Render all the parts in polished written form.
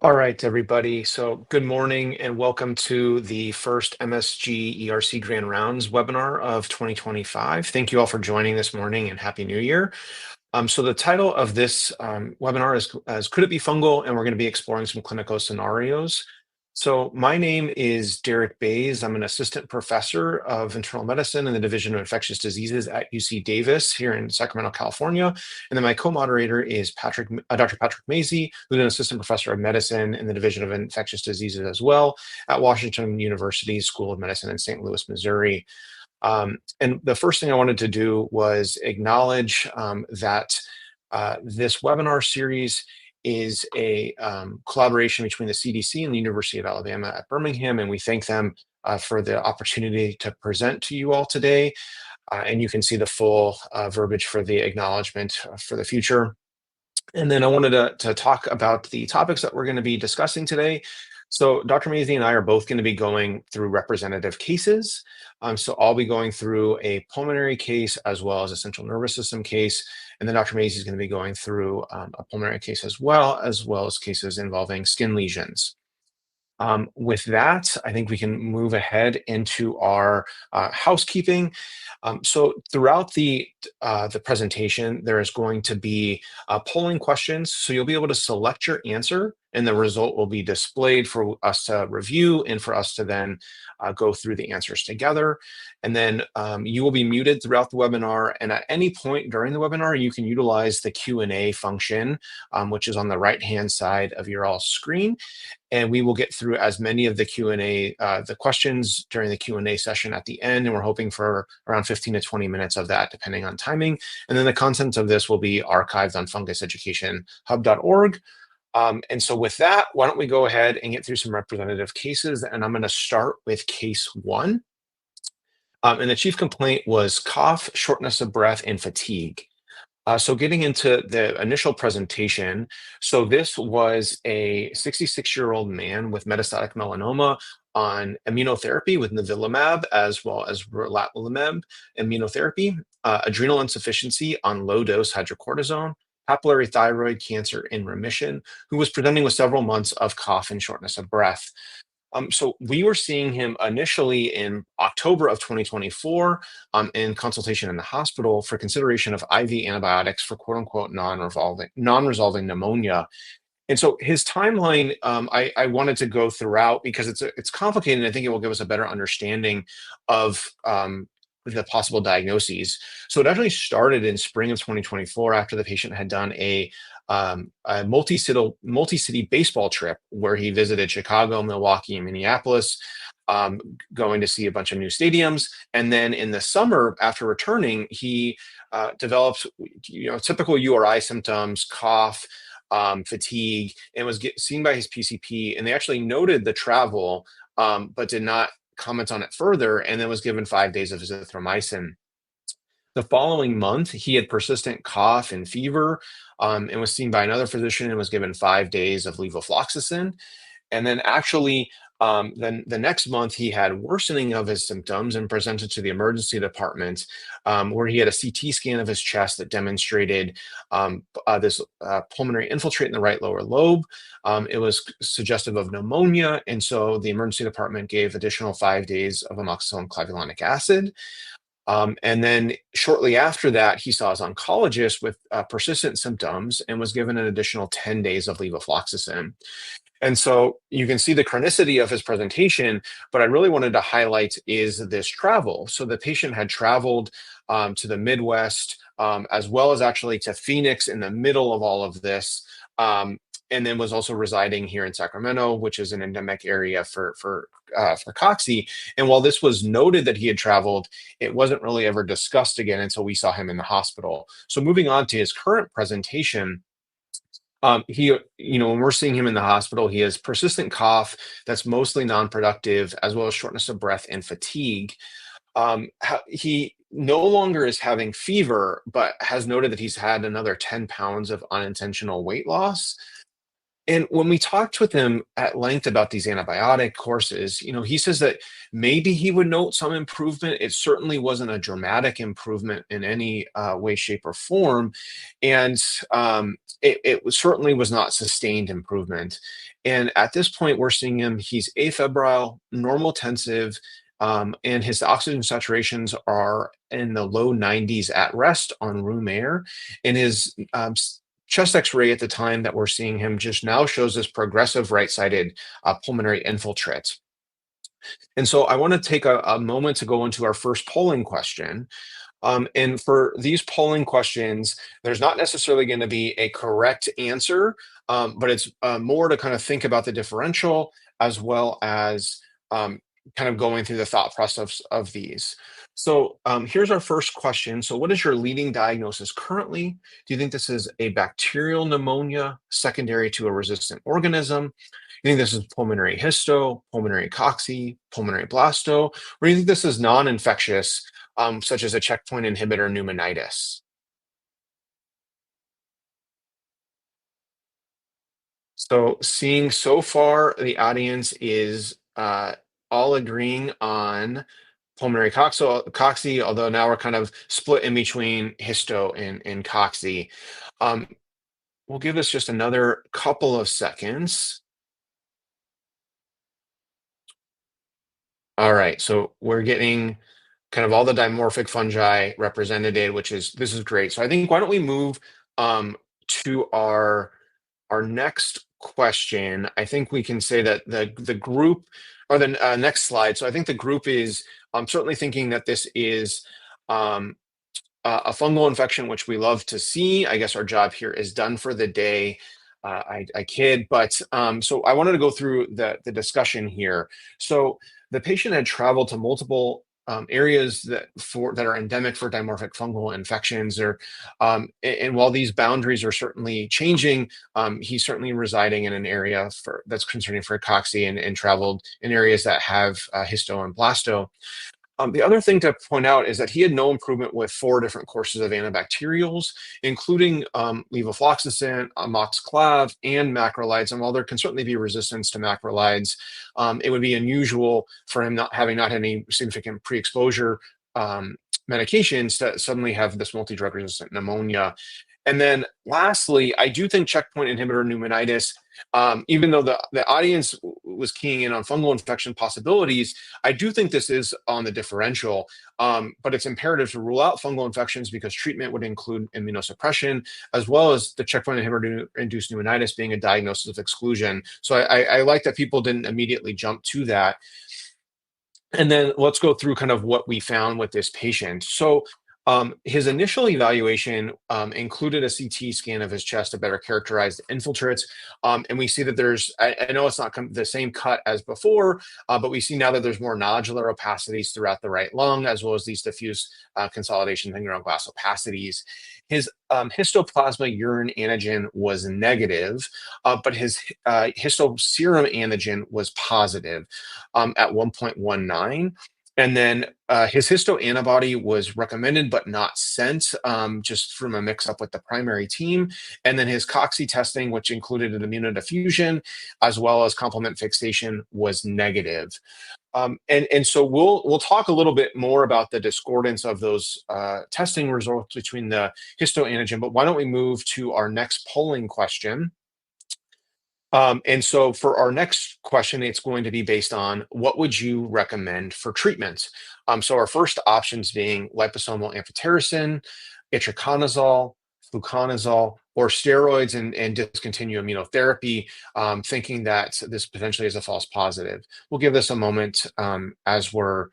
All right, everybody. So good morning and welcome to the first MSGERC Grand Rounds webinar of 2025. Thank you all for joining this morning and Happy New Year. So the title of this webinar is Could It Be Fungal? And we're going to be exploring some clinical scenarios. So my name is Derek Bays. I'm an assistant professor of internal medicine in the Division of Infectious Diseases at UC Davis here in Sacramento, California. And then my co-moderator is Dr. Patrick Mazi, who's an assistant professor of medicine in the Division of Infectious Diseases as well at Washington University School of Medicine in St. Louis, Missouri. And the first thing I wanted to do was acknowledge that this webinar series is a collaboration between the CDC and the University of Alabama at Birmingham, and we thank them for the opportunity to present to you all today. And you can see the full verbiage for the acknowledgement for the future. And then I wanted to talk about the topics that we're going to be discussing today. So Dr. Mazi and I are both going to be going through representative cases. So I'll be going through a pulmonary case as well as a central nervous system case. And then Dr. Mazi is going to be going through a pulmonary case as well as cases involving skin lesions. With that, I think we can move ahead into our housekeeping. So throughout the presentation, there is going to be polling questions. So you'll be able to select your answer and the result will be displayed for us to review and for us to then go through the answers together. And then you will be muted throughout the webinar. And at any point during the webinar, you can utilize the Q&A function, which is on the right-hand side of your all screen. And we will get through as many of the Q&A, the questions during the Q&A session at the end. And we're hoping for around 15 to 20 minutes of that, depending on timing. And then the content of this will be archived on funguseducationhub.org. And so with that, why don't we go ahead and get through some representative cases. And I'm going to start with case one. And the chief complaint was cough, shortness of breath, and fatigue. So getting into the initial presentation, so this was a 66-year-old man with metastatic melanoma on immunotherapy with nivolumab as well as relatlimab immunotherapy, adrenal insufficiency on low-dose hydrocortisone, papillary thyroid cancer in remission, who was presenting with several months of cough and shortness of breath. So we were seeing him initially in October of 2024 in consultation in the hospital for consideration of IV antibiotics for quote unquote non-resolving pneumonia. And so his timeline, I wanted to go throughout because it's complicated. And I think it will give us a better understanding of the possible diagnoses. So it actually started in spring of 2024 after the patient had done a multi-city baseball trip where he visited Chicago, Milwaukee, and Minneapolis, going to see a bunch of new stadiums. And then in the summer, after returning, he developed, typical URI symptoms, cough, fatigue, and was seen by his PCP. And they actually noted the travel, but did not comment on it further, and then was given 5 days of azithromycin. The following month, he had persistent cough and fever, and was seen by another physician and was given 5 days of levofloxacin. And then actually, then the next month, he had worsening of his symptoms and presented to the emergency department, where he had a CT scan of his chest that demonstrated this pulmonary infiltrate in the right lower lobe. It was suggestive of pneumonia, and so the emergency department gave additional 5 days of amoxicillin clavulanic acid. And then shortly after that, he saw his oncologist with persistent symptoms and was given an additional 10 days of levofloxacin. And so you can see the chronicity of his presentation, but I really wanted to highlight is this travel. So the patient had traveled to the Midwest, as well as actually to Phoenix in the middle of all of this, and then was also residing here in Sacramento, which is an endemic area for cocci. And while this was noted that he had traveled, it wasn't really ever discussed again until we saw him in the hospital. So moving on to his current presentation, when we're seeing him in the hospital, he has persistent cough that's mostly non-productive, as well as shortness of breath and fatigue. He no longer is having fever, but has noted that he's had another 10 pounds of unintentional weight loss. And when we talked with him at length about these antibiotic courses, he says that maybe he would note some improvement. It certainly wasn't a dramatic improvement in any way, shape, or form. And certainly was not sustained improvement. And at this point, we're seeing he's afebrile, normal tensive, and his oxygen saturations are in the low 90s at rest on room air. And his chest x-ray at the time that we're seeing him just now shows this progressive right-sided pulmonary infiltrate. And so I want to take a moment to go into our first polling question. And for these polling questions, there's not necessarily going to be a correct answer, but it's more to kind of think about the differential as well as kind of going through the thought process of these. So here's our first question. So what is your leading diagnosis currently? Do you think this is a bacterial pneumonia secondary to a resistant organism? You think this is pulmonary histo, pulmonary cocci, pulmonary blasto, or do you think this is non-infectious, such as a checkpoint inhibitor pneumonitis? So seeing so far, the audience is all agreeing on pulmonary cocci, although now we're kind of split in between histo and cocci. Um, we'll give this just another couple of seconds. All right, so we're getting kind of all the dimorphic fungi represented, this is great. So I think why don't we move to our next question. I think we can say that the group, or the next slide. So I think the group is certainly thinking that this is um, a fungal infection, which we love to see. I guess our job here is done for the day. I kid, but so I wanted to go through the discussion here. So the patient had traveled to multiple areas that are endemic for dimorphic fungal infections, or and while these boundaries are certainly changing, he's certainly residing in an area that's concerning for cocci, and traveled in areas that have histo and blasto. The other thing to point out is that he had no improvement with four different courses of antibacterials, including levofloxacin, amoxiclav, and macrolides. And while there can certainly be resistance to macrolides, it would be unusual for him not having not had any significant pre-exposure medications to suddenly have this multi-drug resistant pneumonia. And then lastly, I do think checkpoint inhibitor pneumonitis, even though the audience was keying in on fungal infection possibilities, I do think this is on the differential, but it's imperative to rule out fungal infections because treatment would include immunosuppression, as well as the checkpoint inhibitor-induced pneumonitis being a diagnosis of exclusion. So I like that people didn't immediately jump to that. And then let's go through kind of what we found with this patient. So his initial evaluation included a CT scan of his chest to better characterize the infiltrates. And we see that I know it's not the same cut as before, but we see now that there's more nodular opacities throughout the right lung, as well as these diffuse consolidations and glass opacities. His histoplasma urine antigen was negative, but his histoserum antigen was positive at 1.19. And then his histo antibody was recommended but not sent, just from a mix-up with the primary team. And then his cocci testing, which included an immunodiffusion as well as complement fixation, was negative. And so we'll talk a little bit more about the discordance of those testing results between the histo antigen. But why don't we move to our next polling question? And so for our next question, it's going to be based on what would you recommend for treatment? So our first options being liposomal amphotericin, itraconazole, fluconazole, or steroids, and discontinue immunotherapy, thinking that this potentially is a false positive. We'll give this a moment as we're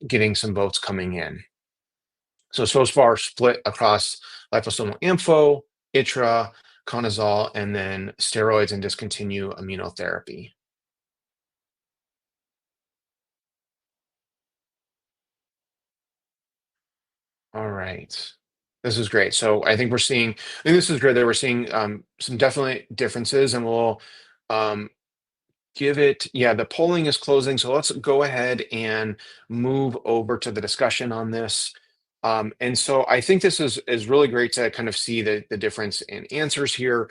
getting some votes coming in. So far split across liposomal ampho, itra, conazole, and then steroids and discontinue immunotherapy. All right. This is great. So I think this is great that we're seeing some definitely differences, and we'll um, yeah, the polling is closing. So let's go ahead and move over to the discussion on this. And so I think this is really great to kind of see the difference in answers here.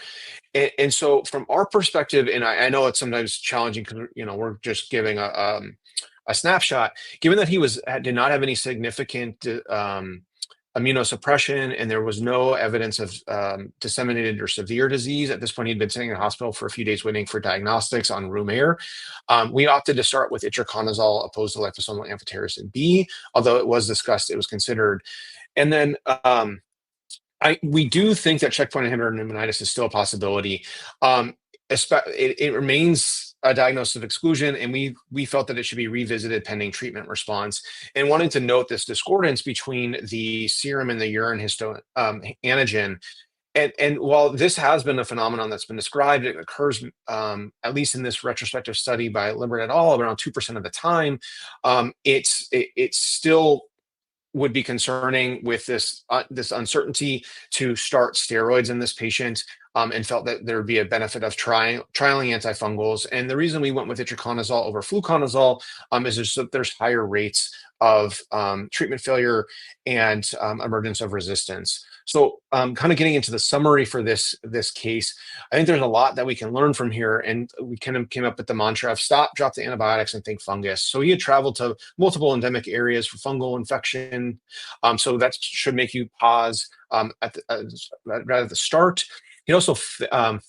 And so from our perspective, and I know it's sometimes challenging because we're just giving a snapshot. Given that did not have any significant immunosuppression, and there was no evidence of disseminated or severe disease. At this point, he'd been sitting in the hospital for a few days waiting for diagnostics on room air. We opted to start with itraconazole opposed to liposomal amphotericin B, although it was discussed, it was considered. And then we do think that checkpoint inhibitor pneumonitis is still a possibility. It remains a diagnosis of exclusion, and we felt that it should be revisited pending treatment response. And wanting to note this discordance between the serum and the urine antigen. And while this has been a phenomenon that's been described, it occurs, at least in this retrospective study by Libert et al., around 2% of the time. It's still would be concerning with this uncertainty to start steroids in this patient, and felt that there would be a benefit of trialing antifungals. And the reason we went with itraconazole over fluconazole is just that there's higher rates of treatment failure and emergence of resistance. So kind of getting into the summary for this case, I think there's a lot that we can learn from here. And we kind of came up with the mantra of stop, drop the antibiotics, and think fungus. So he had traveled to multiple endemic areas for fungal infection. So that should make you pause right at the start. He also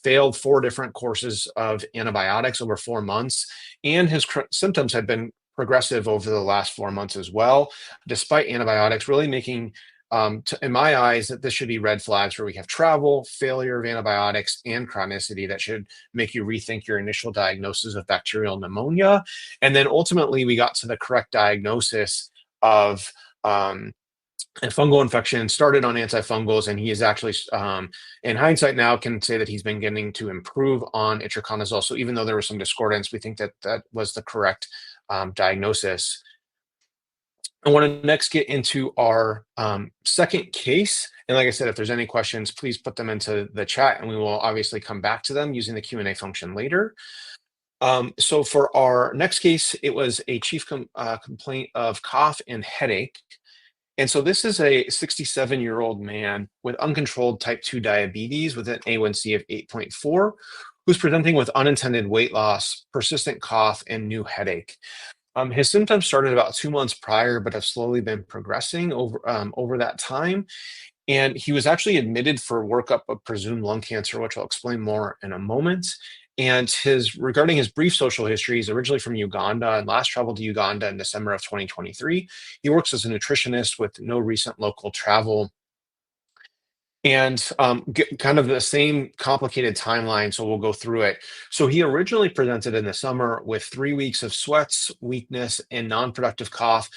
failed 4 different courses of antibiotics over 4 months, and his symptoms had been progressive over the last 4 months as well, despite antibiotics, really making, in my eyes, that this should be red flags where we have travel, failure of antibiotics, and chronicity that should make you rethink your initial diagnosis of bacterial pneumonia. And then ultimately, we got to the correct diagnosis of and fungal infection, started on antifungals, and he is actually, in hindsight now, can say that he's been getting to improve on itraconazole. So even though there was some discordance, we think that that was the correct diagnosis. I want to next get into our second case. And like I said, if there's any questions, please put them into the chat, and we will obviously come back to them using the Q&A function later. So for our next case, it was a chief complaint of cough and headache. And so this is a 67-year-old man with uncontrolled type 2 diabetes with an A1C of 8.4, who's presenting with unintended weight loss, persistent cough, and new headache. His symptoms started about 2 months prior, but have slowly been progressing over that time. And he was actually admitted for workup of presumed lung cancer, which I'll explain more in a moment. And regarding his brief social history, he's originally from Uganda and last traveled to Uganda in December of 2023. He works as a nutritionist with no recent local travel. And kind of the same complicated timeline, so we'll go through it. So he originally presented in the summer with 3 weeks of sweats, weakness, and non-productive cough,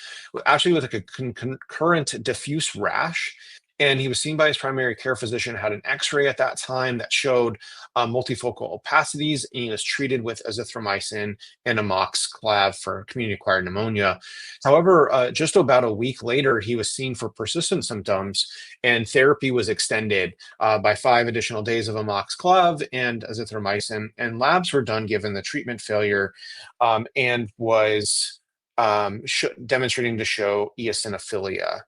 actually with a concurrent diffuse rash. And he was seen by his primary care physician, had an x-ray at that time that showed multifocal opacities, and he was treated with azithromycin and amoxiclav for community-acquired pneumonia. However, just about a week later, he was seen for persistent symptoms, and therapy was extended by 5 additional days of amoxiclav and azithromycin, and labs were done given the treatment failure, and was demonstrating to show eosinophilia.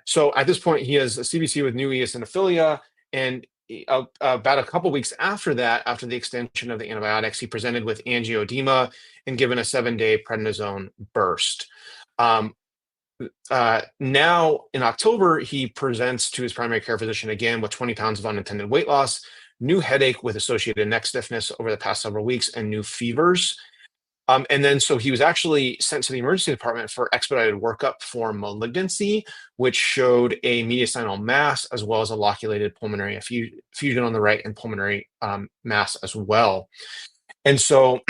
So at this point, he has a CBC with new eosinophilia, and about a couple weeks after that, after the extension of the antibiotics, he presented with angioedema and given a 7-day prednisone burst. Now in October, he presents to his primary care physician again with 20 pounds of unintended weight loss, new headache with associated neck stiffness over the past several weeks, and new fevers. And then so he was actually sent to the emergency department for expedited workup for malignancy, which showed a mediastinal mass as well as a loculated pulmonary effusion on the right and pulmonary mass as well. And so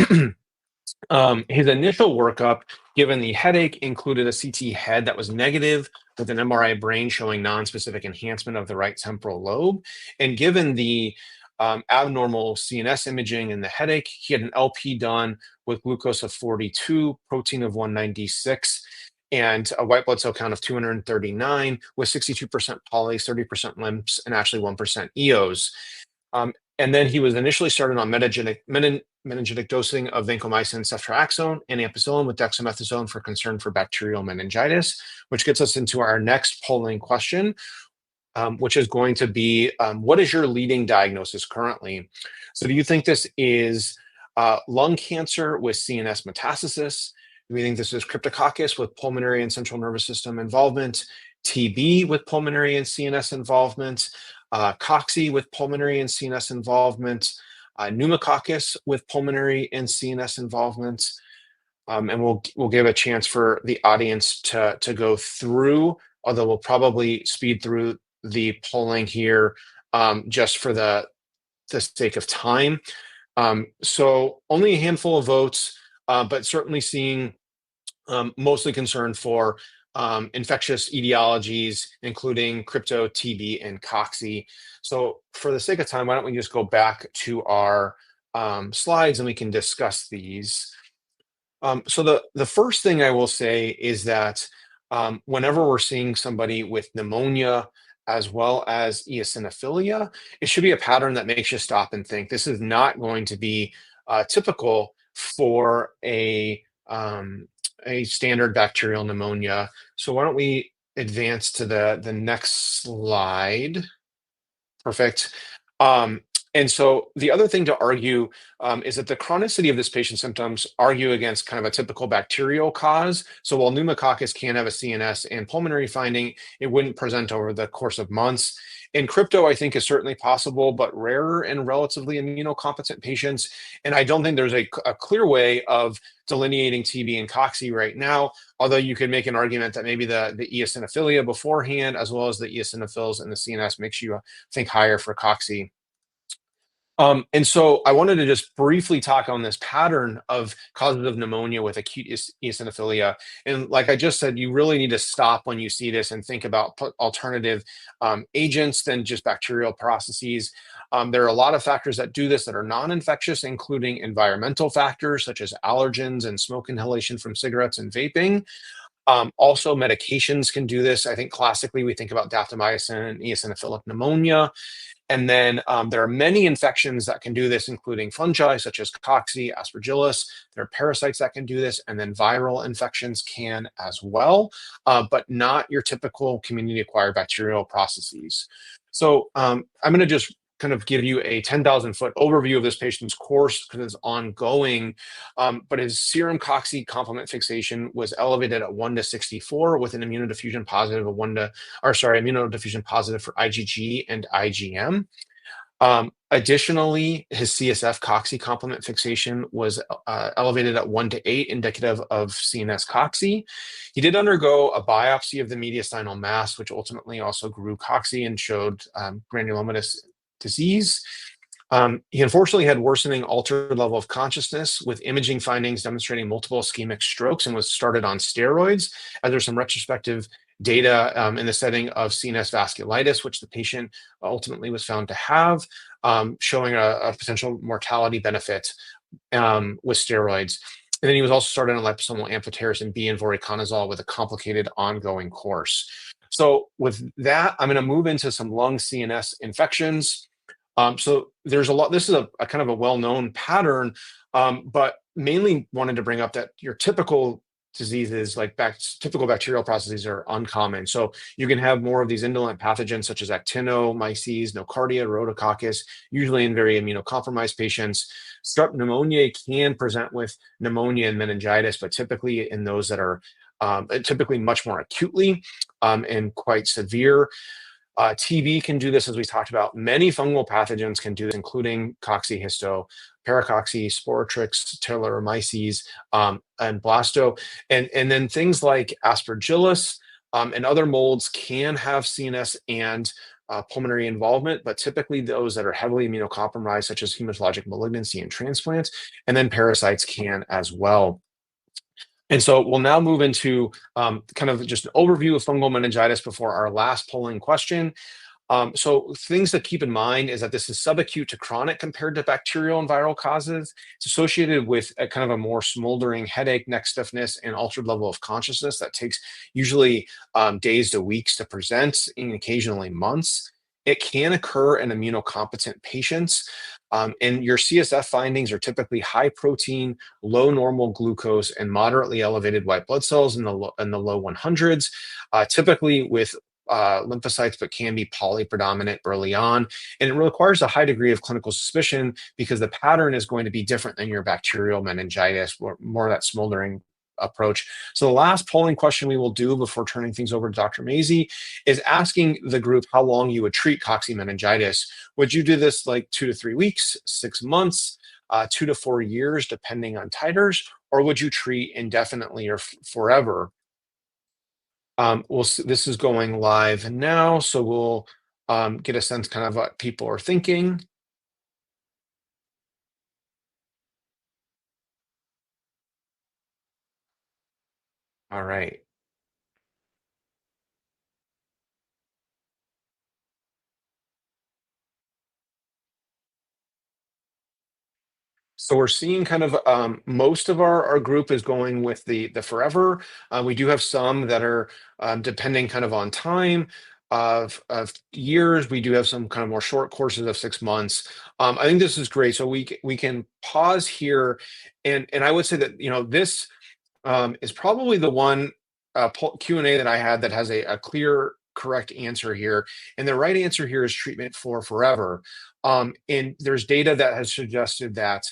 his initial workup, given the headache, included a CT head that was negative with an MRI brain showing non-specific enhancement of the right temporal lobe. And given the abnormal CNS imaging and the headache, he had an LP done with glucose of 42, protein of 196, and a white blood cell count of 239 with 62% poly, 30% LIMPs, and actually 1% EOs. And then he was initially started on meningitic dosing of vancomycin, ceftriaxone, and ampicillin with dexamethasone for concern for bacterial meningitis, which gets us into our next polling question, which is going to be, what is your leading diagnosis currently? So do you think this is lung cancer with CNS metastasis? Do we think this is cryptococcus with pulmonary and central nervous system involvement, TB with pulmonary and CNS involvement, cocci with pulmonary and CNS involvement, pneumococcus with pulmonary and CNS involvement? And we'll give a chance for the audience to go through, although we'll probably speed through the polling here just for the sake of time. So only a handful of votes, but certainly seeing mostly concern for infectious etiologies, including crypto, TB, and cocci. So for the sake of time, why don't we just go back to our slides and we can discuss these. So the first thing I will say is that whenever we're seeing somebody with pneumonia as well as eosinophilia, it should be a pattern that makes you stop and think. This is not going to be typical for a standard bacterial pneumonia. So why don't we advance to the next slide? Perfect. And so the other thing to argue is that the chronicity of this patient's symptoms argue against kind of a typical bacterial cause. So while pneumococcus can have a CNS and pulmonary finding, it wouldn't present over the course of months. In crypto, I think is certainly possible, but rarer in relatively immunocompetent patients. And I don't think there's a clear way of delineating TB and cocci right now, although you could make an argument that maybe the eosinophilia beforehand, as well as the eosinophils in the CNS, makes you think higher for cocci. And so I wanted to just briefly talk on this pattern of causes of pneumonia with acute eosinophilia. And like I just said, you really need to stop when you see this and think about alternative agents than just bacterial processes. There are a lot of factors that do this that are non-infectious, including environmental factors such as allergens and smoke inhalation from cigarettes and vaping. Also, medications can do this. I think classically we think about daptomycin and eosinophilic pneumonia. And then there are many infections that can do this, including fungi such as cocci, aspergillus. There are parasites that can do this, and then viral infections can as well, but not your typical community-acquired bacterial processes. So I'm going to just kind of give you a 10,000-foot overview of this patient's course because it's ongoing, but his serum cocci complement fixation was elevated at 1 to 64 with an immunodiffusion positive of immunodiffusion positive for IgG and IgM. Additionally, his CSF cocci complement fixation was elevated at 1 to 8, indicative of CNS cocci. He did undergo a biopsy of the mediastinal mass, which ultimately also grew cocci and showed granulomatous disease. He unfortunately had worsening altered level of consciousness with imaging findings demonstrating multiple ischemic strokes and was started on steroids. And there's some retrospective data in the setting of CNS vasculitis, which the patient ultimately was found to have, showing a potential mortality benefit with steroids. And then he was also started on liposomal amphotericin B and voriconazole with a complicated ongoing course. So with that, I'm going to move into some lung CNS infections. So there's a lot, this is a kind of a well-known pattern, but mainly wanted to bring up that your typical diseases like typical bacterial processes are uncommon. So you can have more of these indolent pathogens such as actinomyces, nocardia, rhodococcus, usually in very immunocompromised patients. Strep pneumonia can present with pneumonia and meningitis, but typically in those that are typically much more acutely and quite severe. TB can do this, as we talked about. Many fungal pathogens can do this, including cocci, histo, paracocci, sporotrix, Tayloromyces, and blasto. And then things like aspergillus and other molds can have CNS and pulmonary involvement, but typically those that are heavily immunocompromised, such as hematologic malignancy and transplant, and then parasites can as well. And so we'll now move into kind of just an overview of fungal meningitis before our last polling question. So things to keep in mind is that this is subacute to chronic compared to bacterial and viral causes. It's associated with a kind of a more smoldering headache, neck stiffness, and altered level of consciousness that takes usually days to weeks to present, and occasionally months. It can occur in immunocompetent patients. And your CSF findings are typically high protein, low normal glucose, and moderately elevated white blood cells in the low 100s, typically with lymphocytes, but can be polypredominant early on. And it requires a high degree of clinical suspicion because the pattern is going to be different than your bacterial meningitis, more of that smoldering approach. So the last polling question we will do before turning things over to Dr. Mazi is asking the group how long you would treat cocci meningitis. Would you do this like 2 to 3 weeks, 6 months, 2 to 4 years, depending on titers, or would you treat indefinitely or forever? This is going live now, so we'll get a sense kind of what people are thinking. All right. So we're seeing kind of most of our group is going with the forever. We do have some that are depending kind of on time of years. We do have some kind of more short courses of 6 months. I think this is great. So we can pause here, and I would say that this is probably the one Q&A that I had that has a clear, correct answer here. And the right answer here is treatment for forever. And there's data that has suggested that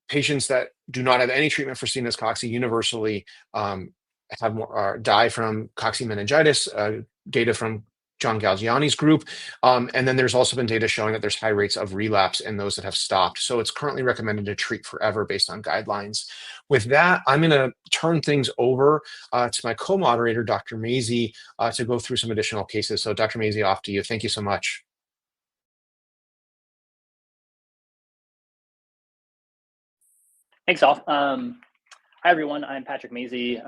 patients that do not have any treatment for CNS cocci universally have more die from cocci meningitis. Data from John Galgiani's group. And then there's also been data showing that there's high rates of relapse in those that have stopped. So it's currently recommended to treat forever based on guidelines. With that, I'm going to turn things over to my co-moderator, Dr. Mazi, to go through some additional cases. So Dr. Mazi, off to you. Thank you so much. Thanks, all. Hi, everyone. I'm Patrick Mazi.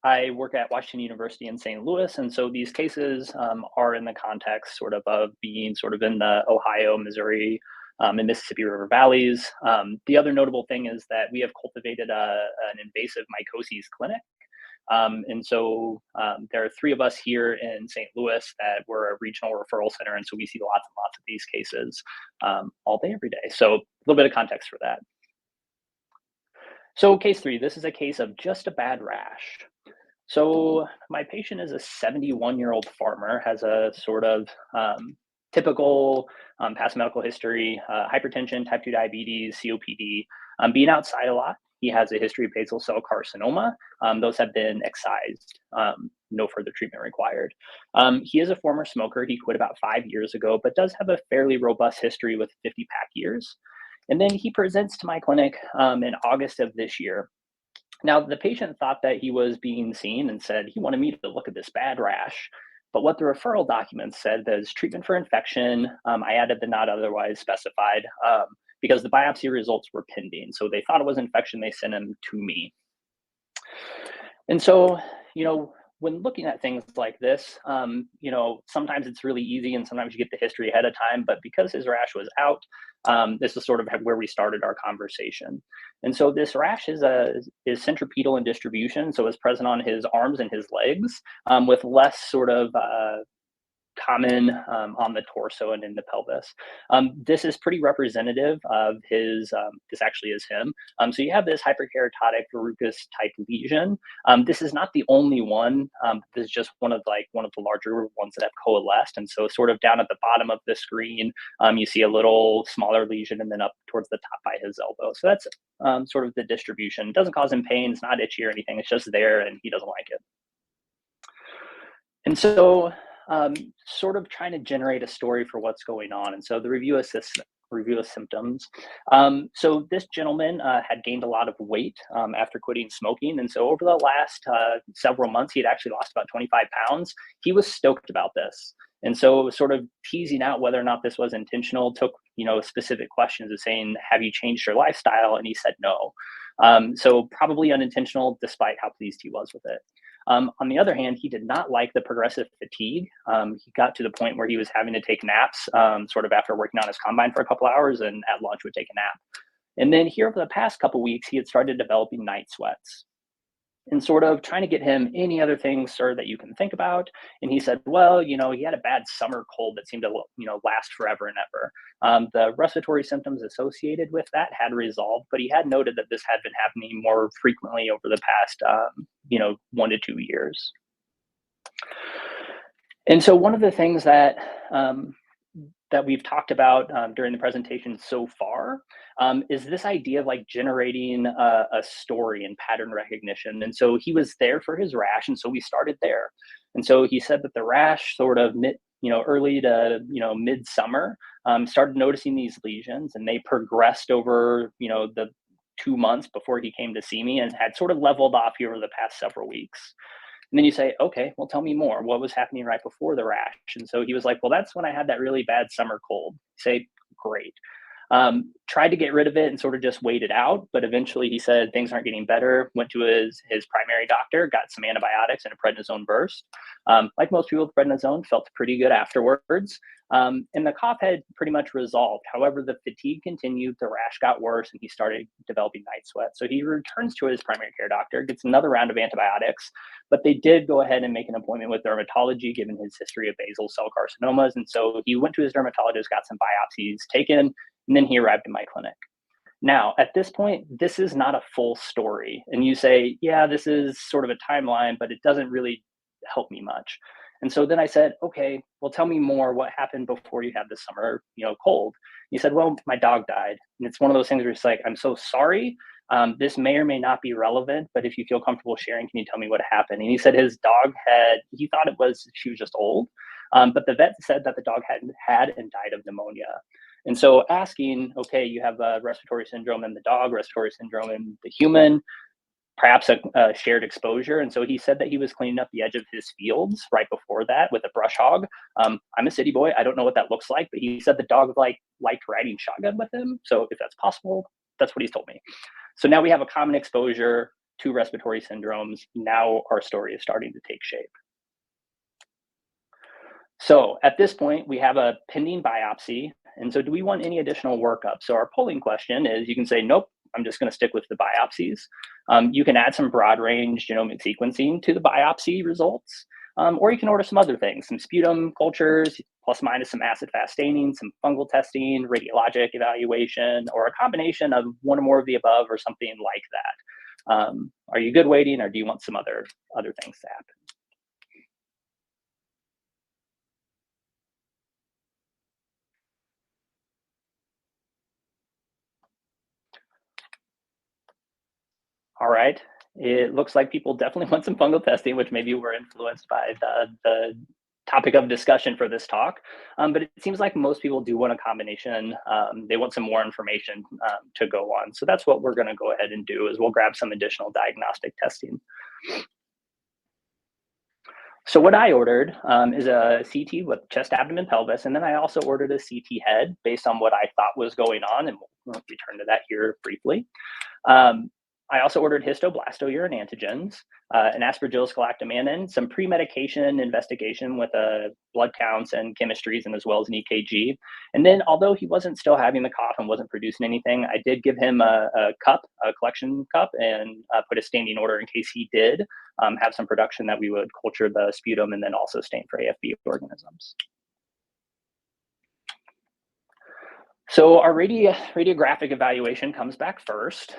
I work at Washington University in St. Louis, and so these cases are in the context of being sort of in the Ohio, Missouri, and Mississippi River valleys. The other notable thing is that we have cultivated an invasive mycoses clinic. And so there are 3 of us here in St. Louis that we're a regional referral center, and so we see lots and lots of these cases all day, every day. So a little bit of context for that. So case 3, this is a case of just a bad rash. So my patient is a 71-year-old farmer, has a sort of typical past medical history, hypertension, type 2 diabetes, COPD, being outside a lot. He has a history of basal cell carcinoma. Those have been excised. No further treatment required. He is a former smoker. He quit about 5 years ago, but does have a fairly robust history with 50 pack years. And then he presents to my clinic in August of this year. Now, the patient thought that he was being seen and said he wanted me to look at this bad rash. But what the referral document said was treatment for infection. I added the not otherwise specified because the biopsy results were pending. So they thought it was infection. They sent him to me. And so, when looking at things like this, sometimes it's really easy and sometimes you get the history ahead of time. But because his rash was out, this is sort of where we started our conversation. And so this rash is centripetal in distribution. So it's present on his arms and his legs with less sort of common on the torso and in the pelvis. This is pretty representative of his, this actually is him. So you have this hyperkeratotic verrucous type lesion. This is not the only one. This is just one of the larger ones that have coalesced. And so sort of down at the bottom of the screen, you see a little smaller lesion and then up towards the top by his elbow. So that's sort of the distribution. It doesn't cause him pain. It's not itchy or anything. It's just there and he doesn't like it. And so sort of trying to generate a story for what's going on. And so the review of symptoms. So this gentleman had gained a lot of weight after quitting smoking. And so over the last several months, he had actually lost about 25 pounds. He was stoked about this. And so it was sort of teasing out whether or not this was intentional, took, specific questions of saying, have you changed your lifestyle? And he said no. So probably unintentional, despite how pleased he was with it. On the other hand, he did not like the progressive fatigue. He got to the point where he was having to take naps sort of after working on his combine for a couple hours and at lunch would take a nap. And then here over the past couple of weeks, he had started developing night sweats. and sort of trying to get him, any other things, sir, that you can think about. And he said, well, he had a bad summer cold that seemed to, last forever and ever. The respiratory symptoms associated with that had resolved, but he had noted that this had been happening more frequently over the past, 1 to 2 years. And so one of the things that we've talked about during the presentation so far is this idea of like generating a story and pattern recognition. And so he was there for his rash, and so we started there. And so he said that the rash sort of early to midsummer started noticing these lesions, and they progressed over the 2 months before he came to see me, and had sort of leveled off here over the past several weeks. And then you say, okay, well, tell me more. What was happening right before the rash? And so he was like, well, that's when I had that really bad summer cold. You say, great. Tried to get rid of it and sort of just wait it out. But eventually he said things aren't getting better. Went to his primary doctor, got some antibiotics and a prednisone burst. Like most people with prednisone, felt pretty good afterwards. And the cough had pretty much resolved. However, the fatigue continued, the rash got worse, and he started developing night sweat. So he returns to his primary care doctor, gets another round of antibiotics, but they did go ahead and make an appointment with dermatology given his history of basal cell carcinomas. And so he went to his dermatologist, got some biopsies taken, and then he arrived in my clinic. Now, at this point, this is not a full story. And you say, yeah, this is sort of a timeline, but it doesn't really help me much. And so then I said, okay, well, tell me more. What happened before you had the summer, cold? He said, well, my dog died. And it's one of those things where it's like, I'm so sorry. This may or may not be relevant, but if you feel comfortable sharing, can you tell me what happened? And he said his dog he thought she was just old. But the vet said that the dog had and died of pneumonia. And so asking, okay, you have a respiratory syndrome in the dog, respiratory syndrome in the human, perhaps a shared exposure. And so he said that he was cleaning up the edge of his fields right before that with a brush hog. I'm a city boy. I don't know what that looks like, but he said the dog liked riding shotgun with him. So if that's possible, that's what he's told me. So now we have a common exposure to respiratory syndromes. Now our story is starting to take shape. So at this point, we have a pending biopsy. And so do we want any additional workup? So our polling question is, you can say, nope, I'm just going to stick with the biopsies. You can add some broad range genomic sequencing to the biopsy results, or you can order some other things, some sputum cultures, plus minus some acid fast staining, some fungal testing, radiologic evaluation, or a combination of one or more of the above, or something like that. Are you good waiting, or do you want some other things to happen? All right. It looks like people definitely want some fungal testing, which maybe were influenced by the topic of discussion for this talk. But it seems like most people do want a combination. They want some more information to go on. So that's what we're going to go ahead and do, is we'll grab some additional diagnostic testing. So what I ordered is a CT with chest, abdomen, pelvis, and then I also ordered a CT head based on what I thought was going on, and we'll return to that here briefly. I also ordered histoblastourine antigens, an aspergillus galactomannan, some pre-medication investigation with blood counts and chemistries, and as well as an EKG. And then, although he wasn't still having the cough and wasn't producing anything, I did give him a collection cup, and put a standing order in case he did have some production, that we would culture the sputum and then also stain for AFB organisms. So our radiographic evaluation comes back first.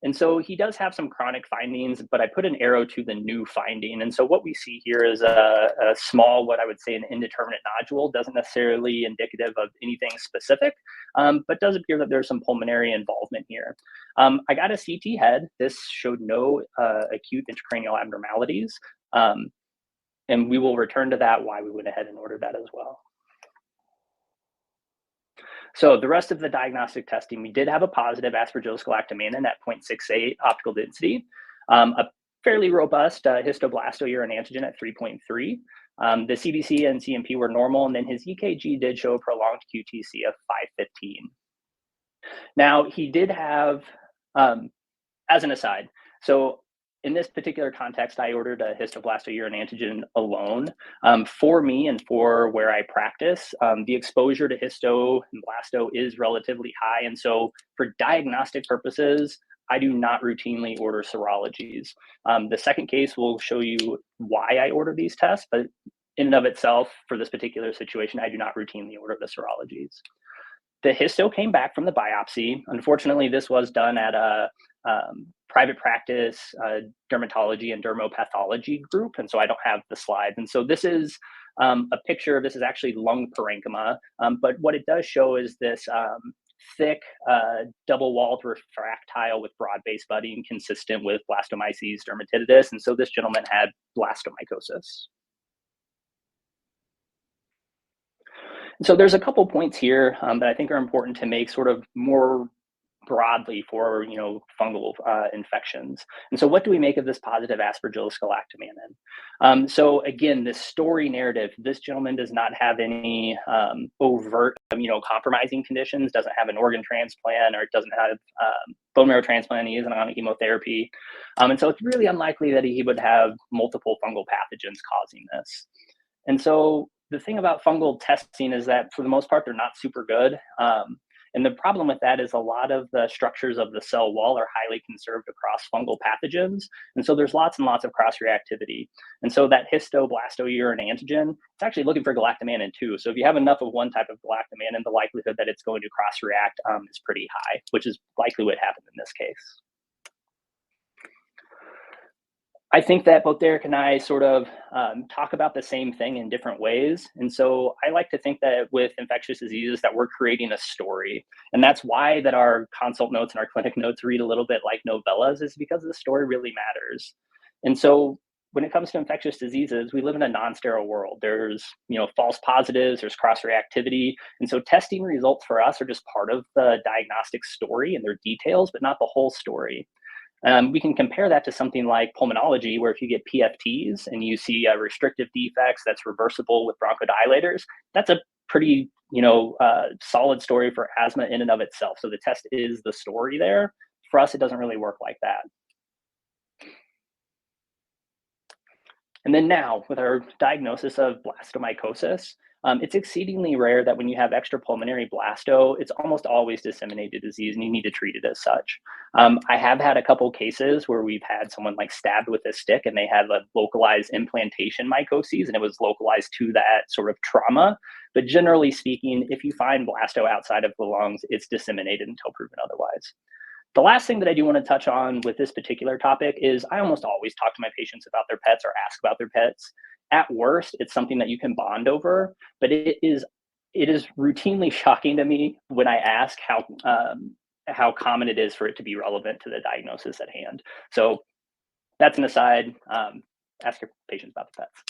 And so he does have some chronic findings, but I put an arrow to the new finding. And so what we see here is a small, what I would say an indeterminate nodule, doesn't necessarily indicative of anything specific, but does appear that there's some pulmonary involvement here. I got a CT head. This showed no acute intracranial abnormalities. And we will return to that, why we went ahead and ordered that as well. So the rest of the diagnostic testing, we did have a positive aspergillus galactomannan at 0.68 optical density, a fairly robust histoblastourine antigen at 3.3. The CBC and CMP were normal, and then his EKG did show a prolonged QTC of 515. Now, he did have, as an aside, so in this particular context, I ordered a histoblastourine antigen alone. For me and for where I practice, the exposure to histo and blasto is relatively high. And so for diagnostic purposes, I do not routinely order serologies. The second case will show you why I order these tests, but in and of itself, for this particular situation, I do not routinely order the serologies. The histo came back from the biopsy. Unfortunately, this was done at a private practice dermatology and dermopathology group, and so I don't have the slides. And so this is a picture. This is actually lung parenchyma, but what it does show is this thick, double-walled refractile with broad-based budding, consistent with blastomyces dermatitis. And so this gentleman had blastomycosis. So there's a couple points here that I think are important to make sort of more broadly for fungal infections. And so what do we make of this positive Aspergillus galactomannan? So again, this story narrative, this gentleman does not have any overt compromising conditions, doesn't have an organ transplant, or doesn't have bone marrow transplant. He isn't on chemotherapy. And so it's really unlikely that he would have multiple fungal pathogens causing this. And so the thing about fungal testing is that for the most part, they're not super good. And the problem with that is a lot of the structures of the cell wall are highly conserved across fungal pathogens. And so there's lots and lots of cross-reactivity. And so that histoblastourine antigen, it's actually looking for galactomannan too. So if you have enough of one type of galactomannan, the likelihood that it's going to cross-react is pretty high, which is likely what happened in this case. I think that both Derek and I sort of talk about the same thing in different ways. And so I like to think that with infectious diseases that we're creating a story. And that's why that our consult notes and our clinic notes read a little bit like novellas, is because the story really matters. And so when it comes to infectious diseases, we live in a non-sterile world. There's false positives, there's cross-reactivity. And so testing results for us are just part of the diagnostic story and their details, but not the whole story. We can compare that to something like pulmonology, where if you get PFTs and you see restrictive defects that's reversible with bronchodilators, that's a pretty solid story for asthma in and of itself. So the test is the story there. For us, it doesn't really work like that. And then now, with our diagnosis of blastomycosis, it's exceedingly rare that when you have extrapulmonary blasto, it's almost always disseminated disease, and you need to treat it as such. I have had a couple cases where we've had someone stabbed with a stick, and they had a localized implantation mycoses, and it was localized to that sort of trauma. But generally speaking, if you find blasto outside of the lungs, it's disseminated until proven otherwise. The last thing that I do want to touch on with this particular topic is I almost always talk to my patients about their pets or ask about their pets. At worst, it's something that you can bond over, but it is routinely shocking to me when I ask how common it is for it to be relevant to the diagnosis at hand. So that's an aside. Ask your patients about the pets.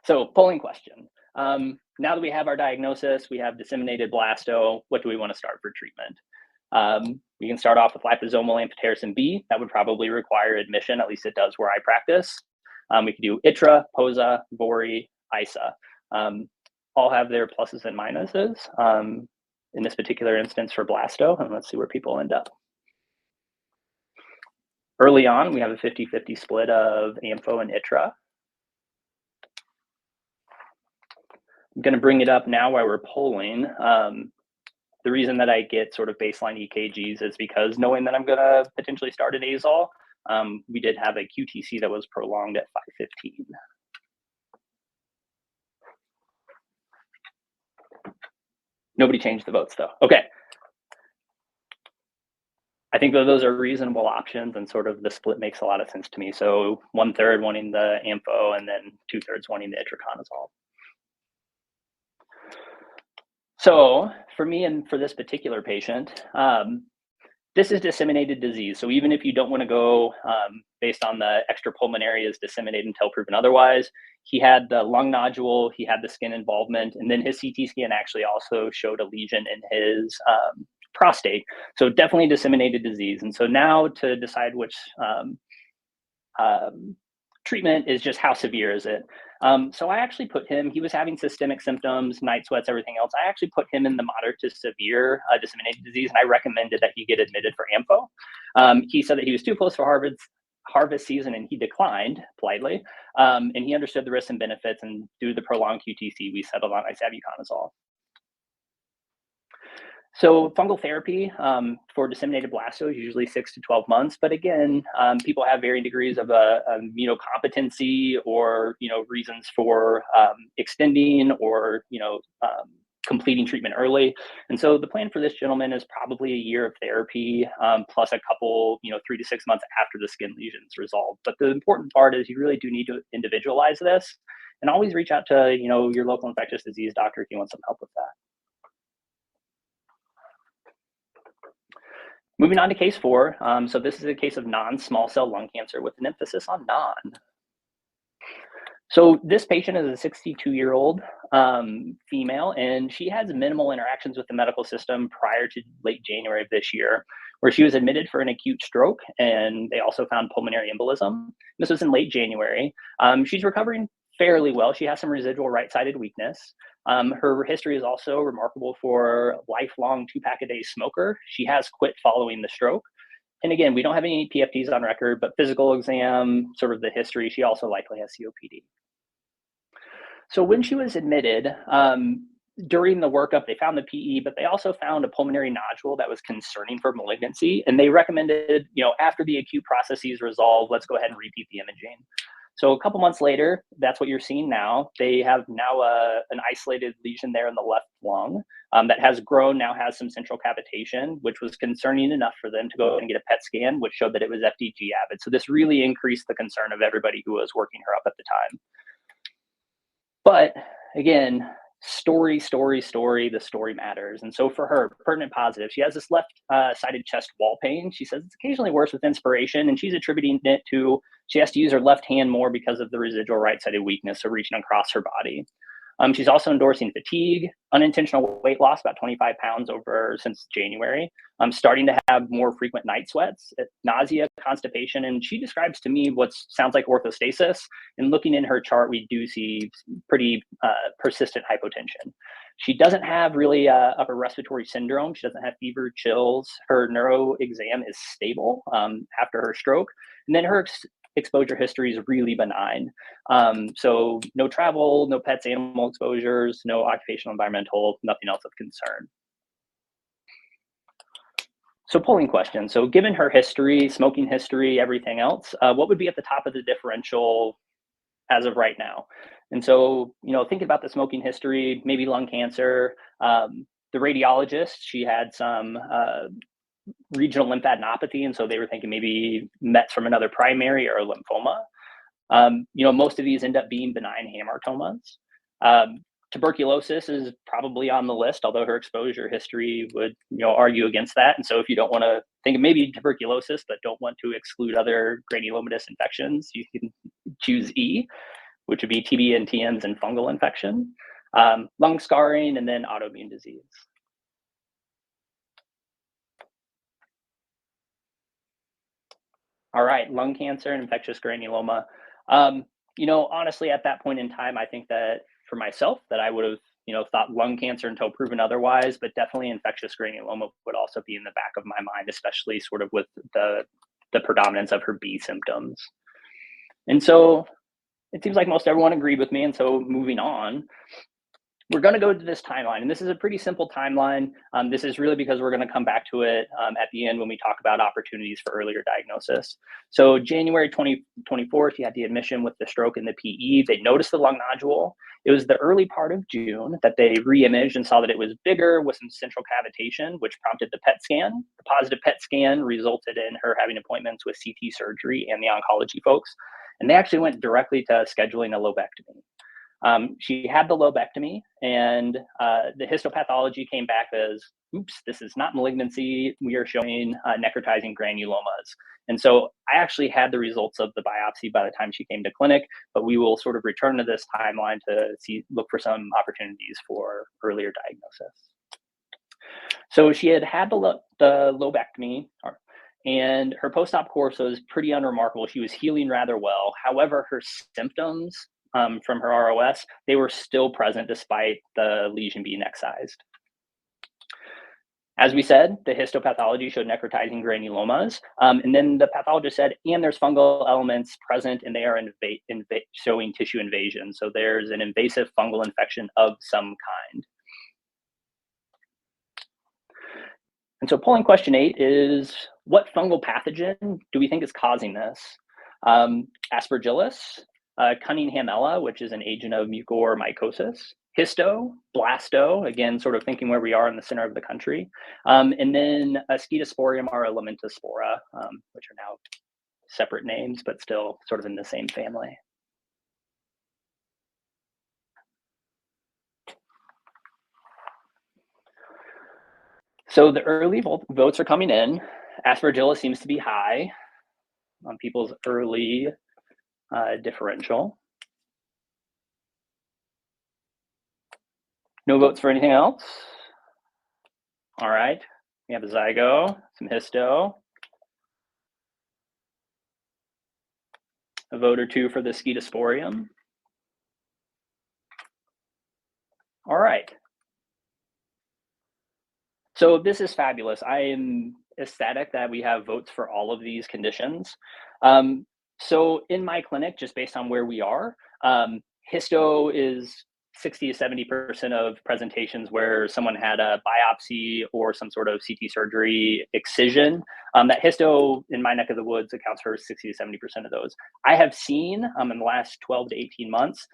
So polling question. Now that we have our diagnosis, we have disseminated blasto, what do we want to start for treatment? We can start off with liposomal amphotericin B. That would probably require admission, at least it does where I practice. We could do ITRA, POSA, VORI, ISA. All have their pluses and minuses. In this particular instance for blasto, and let's see where people end up. Early on, we have a 50-50 split of ampho and ITRA. I'm going to bring it up now while we're polling. The reason that I get sort of baseline EKGs is because knowing that I'm going to potentially start an azole, we did have a QTC that was prolonged at 5:15. Nobody changed the votes though. Okay. I think that those are reasonable options, and sort of the split makes a lot of sense to me. So 1/3 wanting the ampho and then 2/3 wanting the itraconazole. So for me and for this particular patient, this is disseminated disease. So even if you don't want to go based on the extrapulmonary is disseminated until proven otherwise, he had the lung nodule, he had the skin involvement, and then his CT scan actually also showed a lesion in his prostate. So definitely disseminated disease. And so now to decide which treatment is just how severe is it. So I actually put him, he was having systemic symptoms, night sweats, everything else. I actually put him in the moderate to severe disseminated disease, and I recommended that he get admitted for ampho. He said that he was too close for harvest season, and he declined politely. And he understood the risks and benefits, and due to the prolonged QTC, we settled on isavuconazole. So fungal therapy for disseminated blastoids usually 6 to 12 months. But again, people have varying degrees of immunocompetency or reasons for extending or completing treatment early. And so the plan for this gentleman is probably a year of therapy plus a couple 3 to 6 months after the skin lesions resolve. But the important part is you really do need to individualize this, and always reach out to your local infectious disease doctor if you want some help with that. Moving on to case 4. So this is a case of non-small cell lung cancer with an emphasis on non. So this patient is a 62-year-old female, and she has minimal interactions with the medical system prior to late January of this year, where she was admitted for an acute stroke, and they also found pulmonary embolism. This was in late January. She's recovering fairly well. She has some residual right-sided weakness. Her history is also remarkable for lifelong 2-pack-a-day smoker. She has quit following the stroke. And again, we don't have any PFTs on record, but physical exam, sort of the history, she also likely has COPD. So when she was admitted, during the workup, they found the PE, but they also found a pulmonary nodule that was concerning for malignancy. And they recommended, after the acute processes resolve, let's go ahead and repeat the imaging. So a couple months later, that's what you're seeing now. They have now an isolated lesion there in the left lung that has grown, now has some central cavitation, which was concerning enough for them to go and get a PET scan, which showed that it was FDG avid. So this really increased the concern of everybody who was working her up at the time. But again, story, the story matters. And so for her, pertinent positive, she has this left-sided chest wall pain. She says it's occasionally worse with inspiration, and she's attributing it to she has to use her left hand more because of the residual right-sided weakness, so reaching across her body. She's also endorsing fatigue, unintentional weight loss, about 25 pounds over since January. Starting to have more frequent night sweats, nausea, constipation, and she describes to me what sounds like orthostasis. And looking in her chart, we do see pretty persistent hypotension. She doesn't have really upper respiratory syndrome. She doesn't have fever, chills. Her neuro exam is stable after her stroke. And then her exposure history is really benign. So no travel, no pets, animal exposures, no occupational, environmental, nothing else of concern. So polling question. So given her history, smoking history, everything else, what would be at the top of the differential as of right now? And so, thinking about the smoking history, maybe lung cancer, the radiologist, she had some regional lymphadenopathy, and so they were thinking maybe mets from another primary or a lymphoma. Most of these end up being benign hamartomas. Tuberculosis is probably on the list, although her exposure history would argue against that. And so if you don't want to think of maybe tuberculosis, but don't want to exclude other granulomatous infections, you can choose E, which would be TB and TMs and fungal infection, lung scarring, and then autoimmune disease. All right, lung cancer and infectious granuloma. Honestly, at that point in time, I think that for myself, that I would have, thought lung cancer until proven otherwise, but definitely infectious granuloma would also be in the back of my mind, especially sort of with the predominance of her B symptoms. And so it seems like most everyone agreed with me. And so moving on, we're going to go to this timeline, and this is a pretty simple timeline. This is really because we're going to come back to it at the end when we talk about opportunities for earlier diagnosis. So January 2024, she had the admission with the stroke and the PE. They noticed the lung nodule. It was the early part of June that they re-imaged and saw that it was bigger with some central cavitation, which prompted the PET scan. The positive PET scan resulted in her having appointments with CT surgery and the oncology folks, and they actually went directly to scheduling a lobectomy. She had the lobectomy, and the histopathology came back as, oops, this is not malignancy. We are showing necrotizing granulomas. And so I actually had the results of the biopsy by the time she came to clinic, but we will sort of return to this timeline to look for some opportunities for earlier diagnosis. So she had the lobectomy, and her post-op course was pretty unremarkable. She was healing rather well. However, her symptoms from her ROS, they were still present despite the lesion being excised. As we said, the histopathology showed necrotizing granulomas, and then the pathologist said, and there's fungal elements present, and they are showing tissue invasion. So there's an invasive fungal infection of some kind. And so polling question 8 is, what fungal pathogen do we think is causing this? Aspergillus, Cunninghamella, which is an agent of mucormycosis, histo, blasto, again, sort of thinking where we are in the center of the country, and then Ascetosporium or Elementaspora, which are now separate names, but still sort of in the same family. So the early votes are coming in. Aspergillus seems to be high on people's early differential. No votes for anything else. All right, we have a zygo, some histo, a vote or two for the Ascetosporium. All right. So this is fabulous. I am ecstatic that we have votes for all of these conditions. So in my clinic, just based on where we are, histo is 60 to 70% of presentations where someone had a biopsy or some sort of CT surgery excision. That histo in my neck of the woods accounts for 60 to 70% of those. I have seen in the last 12 to 18 months,